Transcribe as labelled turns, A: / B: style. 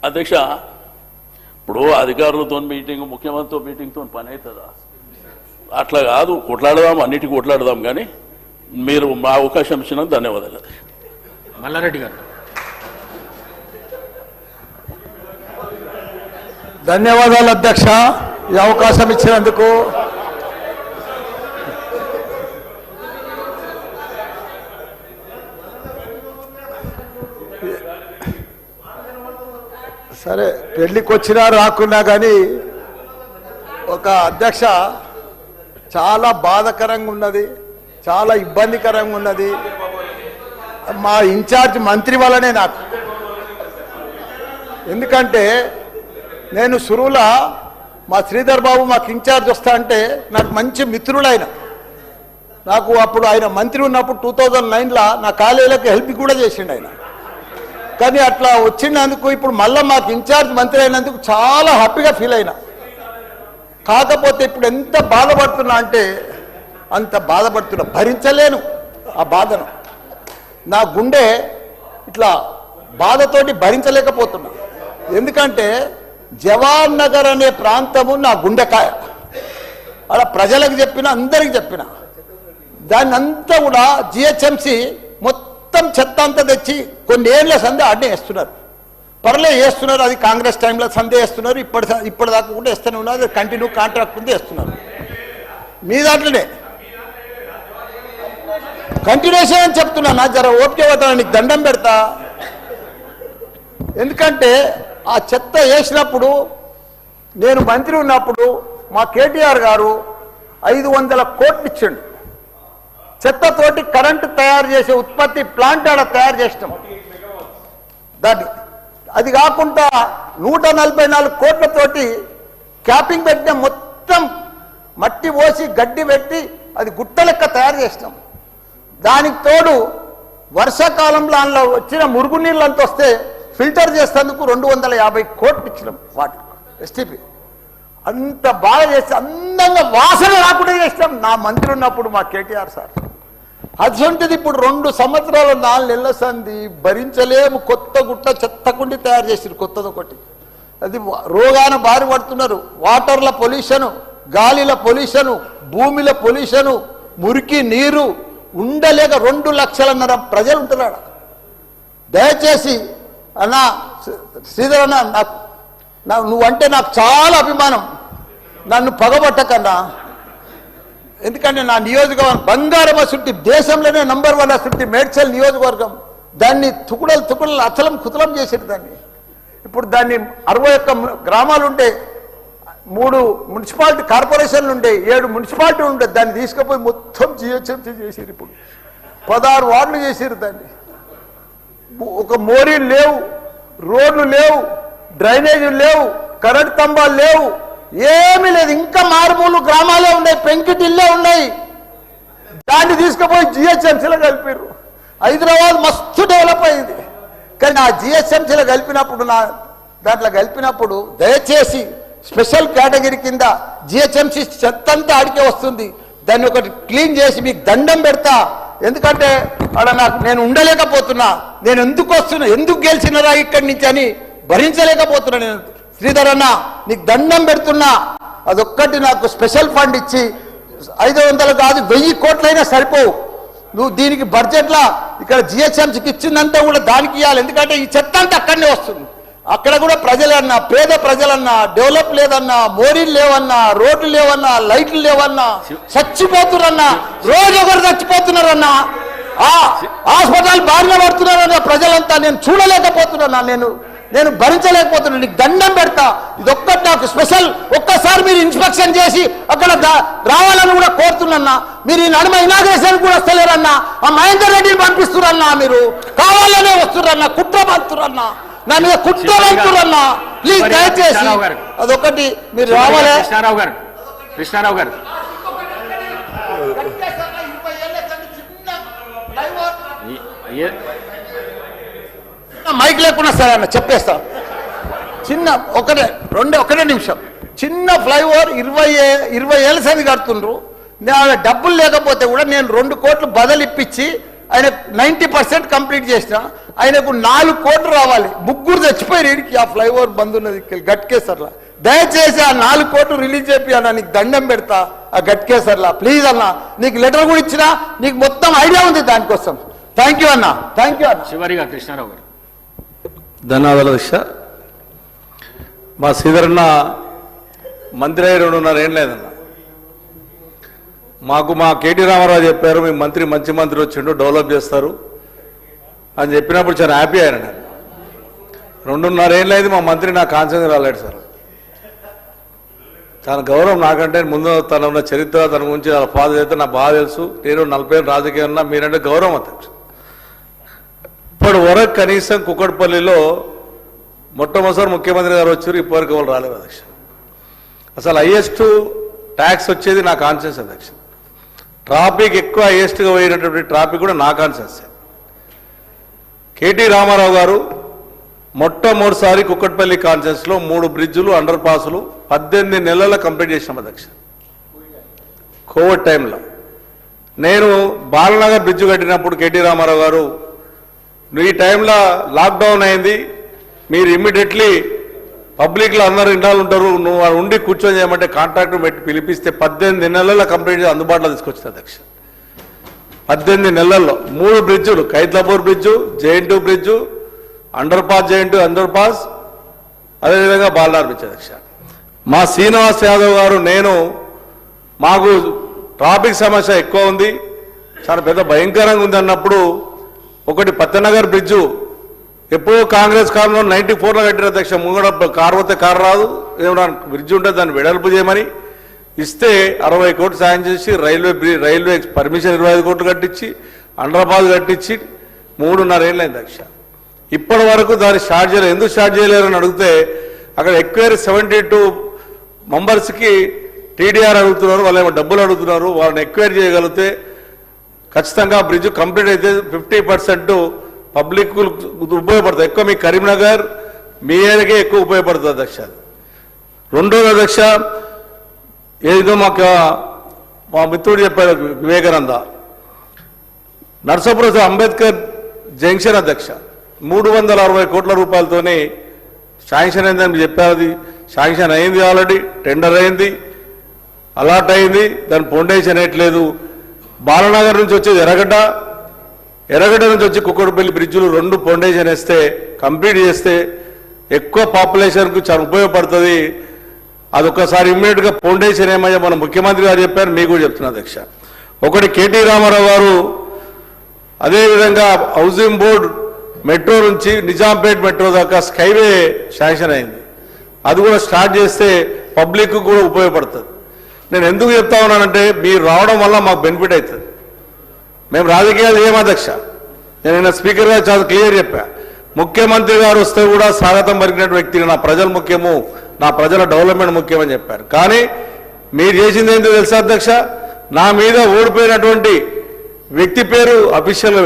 A: అధ్యక్ష, ఇప్పుడు అధికారులతో మీటింగ్, ముఖ్యమంత్రితో మీటింగ్తో పని అవుతుందా? అట్లా కాదు, కొట్లాడదాం, అన్నిటికీ కొట్లాడదాం. కానీ మీరు మా అవకాశం ఇచ్చినందుకు ధన్యవాదాలు.
B: మల్లారెడ్డి గారు.
C: ధన్యవాదాలు అధ్యక్ష, ఈ అవకాశం ఇచ్చినందుకు. సరే, పెళ్లికి వచ్చినా రాకున్నా కానీ ఒక అధ్యక్ష చాలా బాధాకరంగా ఉన్నది, చాలా ఇబ్బందికరంగా ఉన్నది. మా ఇన్ఛార్జ్ మంత్రి వల్లనే నాకు. ఎందుకంటే నేను సురువుల మా శ్రీధర్ బాబు మాకు ఇన్ఛార్జ్ వస్తా అంటే నాకు మంచి మిత్రుడు ఆయన. నాకు అప్పుడు ఆయన మంత్రి ఉన్నప్పుడు 2009లో నా కాలేజీలకు హెల్ప్ కూడా చేసిండు ఆయన. కానీ అట్లా వచ్చినందుకు ఇప్పుడు మళ్ళీ మాకు ఇన్ఛార్జ్ మంత్రి అయినందుకు చాలా హ్యాపీగా ఫీల్ అయినా. కాకపోతే ఇప్పుడు ఎంత బాధపడుతున్నా అంటే అంత బాధపడుతున్నా, భరించలేను ఆ బాధను. నా గుండె ఇట్లా బాధతోటి భరించలేకపోతున్నా. ఎందుకంటే జవాన్ నగర్ అనే ప్రాంతము నా గుండెకాయ. అలా ప్రజలకు చెప్పిన, అందరికి చెప్పిన, దాన్ని అంతా కూడా జిహెచ్ఎంసి మొత్తం చెత్త అంతా తెచ్చి కొన్ని ఏళ్ళ సందే అడ్డే వేస్తున్నారు. పర్లే వేస్తున్నారు, అది కాంగ్రెస్ టైంలో సందే వేస్తున్నారు, ఇప్పటిదాకా కూడా వేస్తూనే ఉన్నారు. కంటిన్యూ కాంట్రాక్ట్ ఉంది వేస్తున్నారు. మీ దాంట్లోనే కంటిన్యూషన్ అని చెప్తున్నా. నా జర ఓపిక పట్టాలని నీకు దండం పెడతా. ఎందుకంటే ఆ చెత్త వేసినప్పుడు, నేను మంత్రి ఉన్నప్పుడు మా కేటీఆర్ గారు 500 కోట్లు ఇచ్చిండు. చెత్తతోటి కరెంటు తయారు చేసే ఉత్పత్తి ప్లాంట్ ఆడ తయారు చేసినాం. దాన్ని అది కాకుండా 144 కోట్లతోటి క్యాపింగ్ పెట్టిన, మొత్తం మట్టి పోసి గడ్డి పెట్టి అది గుట్ట లెక్క తయారు చేసినాం. దానికి తోడు వర్షాకాలంలో అందులో వచ్చిన మురుగునీళ్ళు అంత వస్తే ఫిల్టర్ చేసేందుకు 250 కోట్లు ఇచ్చినాం. వాటి ఎస్టీపీ అంత బాగా చేసి అందంగా వాసన రాకుండా చేసినాం నా మంత్రి ఉన్నప్పుడు మా కేటీఆర్ సార్. అటువంటిది ఇప్పుడు 2 సంవత్సరాలు 4 నెలల సంది భరించలేము. కొత్త గుట్ట చెత్తకుండి తయారు చేసారు, కొత్తది ఒకటి. అది రోగాన బారి పడుతున్నారు. వాటర్ల పొల్యూషను, గాలిల పొల్యూషను, భూమిల పొల్యూషను, మురికి నీరు ఉండలేక 2 లక్షలన్నర ప్రజలు ఉంటున్నాడు. దయచేసి అన్నా శ్రీధర్ అన్న, నువ్వంటే నాకు చాలా అభిమానం. నన్ను పగబట్టకన్నా. ఎందుకంటే నా నియోజకవర్గం బంగారం అసుంటి, దేశంలోనే నంబర్ 1 అసుంటి మేడ్చల్ నియోజకవర్గం. దాన్ని తుకుడలు అచలం కుతలం చేసేది దాన్ని. ఇప్పుడు దాన్ని 61 గ్రామాలు ఉంటే, 3 మున్సిపాలిటీ కార్పొరేషన్లు ఉండే, 7 మున్సిపాలిటీ ఉండే. దాన్ని తీసుకుపోయి మొత్తం జిహెచ్ఎంసీ చేసారు. ఇప్పుడు 16 వార్డులు చేసారు దాన్ని. ఒక మోరీలు లేవు, రోడ్లు లేవు, డ్రైనేజీలు లేవు, కరెంట్ స్తంభాలు లేవు, ఏమీ లేదు. ఇంకా మారుమూలు గ్రామాలే ఉన్నాయి, పెంకిటిల్లే ఉన్నాయి. దాన్ని తీసుకుపోయి జిహెచ్ఎంసీలో కలిపారు. హైదరాబాద్ మస్తు డెవలప్ అయింది. కానీ ఆ జిహెచ్ఎంసీలో కలిపినప్పుడు, దాంట్లో కలిపినప్పుడు దయచేసి స్పెషల్ కేటగిరీ కింద జిహెచ్ఎంసీ చెత్తంతా ఆడికే వస్తుంది. దాన్ని ఒకటి క్లీన్ చేసి మీకు దండం పెడతా. ఎందుకంటే అక్కడ నేను ఉండలేకపోతున్నా. నేను ఎందుకు వస్తున్నా, ఎందుకు గెలిచినరా ఇక్కడి నుంచి అని భరించలేకపోతున్నా. నేను శ్రీధర్ అన్న నీకు దండం పెడుతున్నా. అదొక్కటి నాకు స్పెషల్ ఫండ్ ఇచ్చి 500 కాదు 1000 కోట్లైనా సరిపోవు. నువ్వు దీనికి బడ్జెట్లో ఇక్కడ జిహెచ్ఎంసీకి ఇచ్చిందంతా కూడా దానికి ఇవ్వాలి. ఎందుకంటే ఈ చెత్త అంతా అక్కడనే వస్తుంది. అక్కడ కూడా ప్రజలన్నా, పేద ప్రజలన్నా, డెవలప్ లేదన్నా, మోరీలు లేవన్నా, రోడ్లు లేవన్నా, లైట్లు లేవన్నా, చచ్చిపోతున్నారన్నా, రోజు ఒకరు చచ్చిపోతున్నారన్నా, హాస్పిటల్ బారిన పడుతున్నారన్నా ప్రజలంతా. నేను చూడలేకపోతున్నా, నేను భరించలేకపోతున్నా. నీకు దండం పెడతా. ఇదొక్కటి నాకు స్పెషల్. ఒక్కసారి మీరు ఇన్స్పెక్షన్ చేసి అక్కడ రావాలని కూడా కోరుతున్నా. మీరు ఈ నడుమ ఇనాగ్రేషన్ కూడా వస్తలేరన్నా. ఆ మహేందర్ రెడ్డిని పంపిస్తురన్నా. మీరు కావాలనే వస్తురన్నా, కుట్ర పంపుతురన్నా, నా మీద కుట్ర పంపుతురన్నా. ప్లీజ్ దయచేసి అదొకటి మీరు రావాలి.
B: కృష్ణారావు గారు
C: మైక్ లేకుండా సరే అన్న చెప్పేస్తా. చిన్న ఒకటే నిమిషం. చిన్న ఫ్లైఓవర్ 20 ఏళ్ళ సంది కడుతుండ్రు. డబ్బులు లేకపోతే కూడా నేను 2 కోట్లు బదులు ఇప్పించి ఆయన 90% కంప్లీట్ చేసిన. ఆయనకు 4 కోట్లు రావాలి. 3 చచ్చిపోయి వీడికి ఆ ఫ్లైఓవర్ బంద్ ఉన్నది గట్కేసర్లా. దయచేసి ఆ 4 కోట్లు రిలీజ్ చేపి అన్న, నీకు దండం పెడతా ఆ గట్కేసర్లా ప్లీజ్ అన్న. నీకు లెటర్ కూడా ఇచ్చినా, నీకు మొత్తం ఐడియా ఉంది దానికోసం. థ్యాంక్ యూ అన్న, థ్యాంక్ యూ అన్న.
B: చివరిగా కృష్ణారావు గారు.
D: ధన్యవాదాలు అధ్యక్ష. మా శ్రీధరన్న మంత్రి అయ్యి 2.5 ఏళ్ళు లేదన్న. మాకు మా కేటీ రామారావు చెప్పారు, మీ మంత్రి మంచి మంత్రి వచ్చిండు, డెవలప్ చేస్తారు అని చెప్పినప్పుడు చాలా హ్యాపీ అయ్యాను నేను. 2.5 ఏళ్ళు అయింది మా మంత్రి నా కాన్సెన్స్ రాలేడు సార్. తన గౌరవం నాకంటే ముందు తన ఉన్న చరిత్ర, తన గురించి వాళ్ళ ఫాదర్ అయితే నాకు బాగా తెలుసు. నేను 40 ఏళ్ళు రాజకీయం ఉన్నా, మీరంటే గౌరవం అధ్యక్ష. ఇప్పటి వరకు కనీసం కుక్కడపల్లిలో మొట్టమొదటిసారి ముఖ్యమంత్రి గారు వచ్చారు, ఇప్పటివరకు వాళ్ళు రాలేదు అధ్యక్ష. అసలు హైయెస్ట్ ట్యాక్స్ వచ్చేది నా కాన్షియస్ అధ్యక్ష. ట్రాఫిక్ ఎక్కువ హైయెస్ట్గా పోయినటువంటి ట్రాఫిక్ కూడా నా కాన్షియస్. కేటీ రామారావు గారు మొట్టమొదటిసారి కుక్కట్పల్లి కాన్షియస్లో 3 బ్రిడ్జులు, అండర్ పాసులు 18 నెలల్లో కంప్లీట్ చేసినాం అధ్యక్ష. కోవిడ్ టైంలో నేను బాలనగర్ బ్రిడ్జ్ కట్టినప్పుడు కేటీ రామారావు గారు, ఈ టైంలో లాక్డౌన్ అయింది, మీరు ఇమ్మీడియట్లీ పబ్లిక్లో అందరూ ఇండాలు ఉంటారు, నువ్వు ఉండి కూర్చొని చేయమంటే కాంట్రాక్టర్ పెట్టి పిలిపిస్తే 18 నెలల్లో కంప్లీట్ చేసి అందుబాటులో తీసుకొచ్చింది అధ్యక్ష. 18 నెలల్లో 3 బ్రిడ్జులు, ఖైద్లాపూర్ బ్రిడ్జు, జేఎన్2 బ్రిడ్జు, అండర్ పాస్, జేఎన్2 అండర్ పాస్, అదేవిధంగా బాలనార్ బ్రిడ్జ్ అధ్యక్ష. మా శ్రీనివాస్ యాదవ్ గారు, నేను మాకు ట్రాఫిక్ సమస్య ఎక్కువ ఉంది, చాలా పెద్ద భయంకరంగా ఉంది అన్నప్పుడు ఒకటి పత్తనగర్ బ్రిడ్జు ఎప్పుడో కాంగ్రెస్ కాలంలో 94లో కట్టిన అధ్యక్ష. ముంగడ కారు పోతే కారు రాదు, ఏమన్నా బ్రిడ్జ్ ఉంటే దాన్ని వెడల్పు చేయమని ఇస్తే 60 కోట్లు సాయం చేసి రైల్వే పర్మిషన్ 25 కోట్లు కట్టించి అండర్ పాస్ కట్టించి 3.5 ఏళ్ళు అయింది అధ్యక్ష. ఇప్పటి వరకు దాన్ని స్టార్ట్ చేయలేదు. ఎందుకు స్టార్ట్ చేయలేరని అడిగితే అక్కడ ఎక్వైరీ 72 మెంబర్స్కి టీడీఆర్ అడుగుతున్నారు, వాళ్ళేమో డబ్బులు అడుగుతున్నారు. వాళ్ళని ఎక్వైరీ చేయగలిగితే ఖచ్చితంగా బ్రిడ్జ్ కంప్లీట్ అయితే 50% పబ్లిక్ ఉపయోగపడుతుంది. ఎక్కువ మీ కరీంనగర్ మీ ఏరియాకే ఎక్కువ ఉపయోగపడుతుంది అధ్యక్ష. రెండోది అధ్యక్ష, ఏదో మా మిత్రుడు చెప్పారు వివేకానంద, నర్సాపురం అంబేద్కర్ జంక్షన్ అధ్యక్ష 360 కోట్ల రూపాయలతోనే శాంక్షన్ అయిందని చెప్పారు. అది శాంక్షన్ అయింది, ఆల్రెడీ టెండర్ అయింది, అలాట్ అయింది, దాని ఫౌండేషన్ వేయట్లేదు. బాలనగర్ నుంచి వచ్చేది ఎర్రగడ్డ నుంచి వచ్చి కుక్కడపల్లి బ్రిడ్జులు 2 ఫౌండేషన్ వేస్తే కంప్లీట్ చేస్తే ఎక్కువ పాపులేషన్కు చాలా ఉపయోగపడుతుంది. అదొక్కసారి ఇమ్మీడియట్గా ఫౌండేషన్ ఏమయ్యా మన ముఖ్యమంత్రి గారు చెప్పారు, మీకు కూడా చెప్తున్నా అధ్యక్ష. ఒకటి కేటీ రామారావు గారు, అదేవిధంగా హౌసింగ్ బోర్డు మెట్రో నుంచి నిజాంపేట్ మెట్రో దాకా స్కైవే శాంక్షన్ అయింది, అది కూడా స్టార్ట్ చేస్తే పబ్లిక్ కూడా ఉపయోగపడుతుంది. నేను ఎందుకు చెప్తా ఉన్నానంటే మీరు రావడం వల్ల మాకు బెనిఫిట్ అవుతుంది. మేము రాజకీయాలు ఏం అధ్యక్ష, నేను స్పీకర్ గారు చాలా క్లియర్ చెప్పా, ముఖ్యమంత్రి గారు వస్తే కూడా స్వాగతం పలికినటువంటి వ్యక్తిని, నా ప్రజలు ముఖ్యము, నా ప్రజల డెవలప్మెంట్ ముఖ్యమని చెప్పారు. కానీ మీరు చేసింది ఏంటో తెలుసా అధ్యక్ష, నా మీద ఓడిపోయినటువంటి వ్యక్తి పేరు అఫీషియల్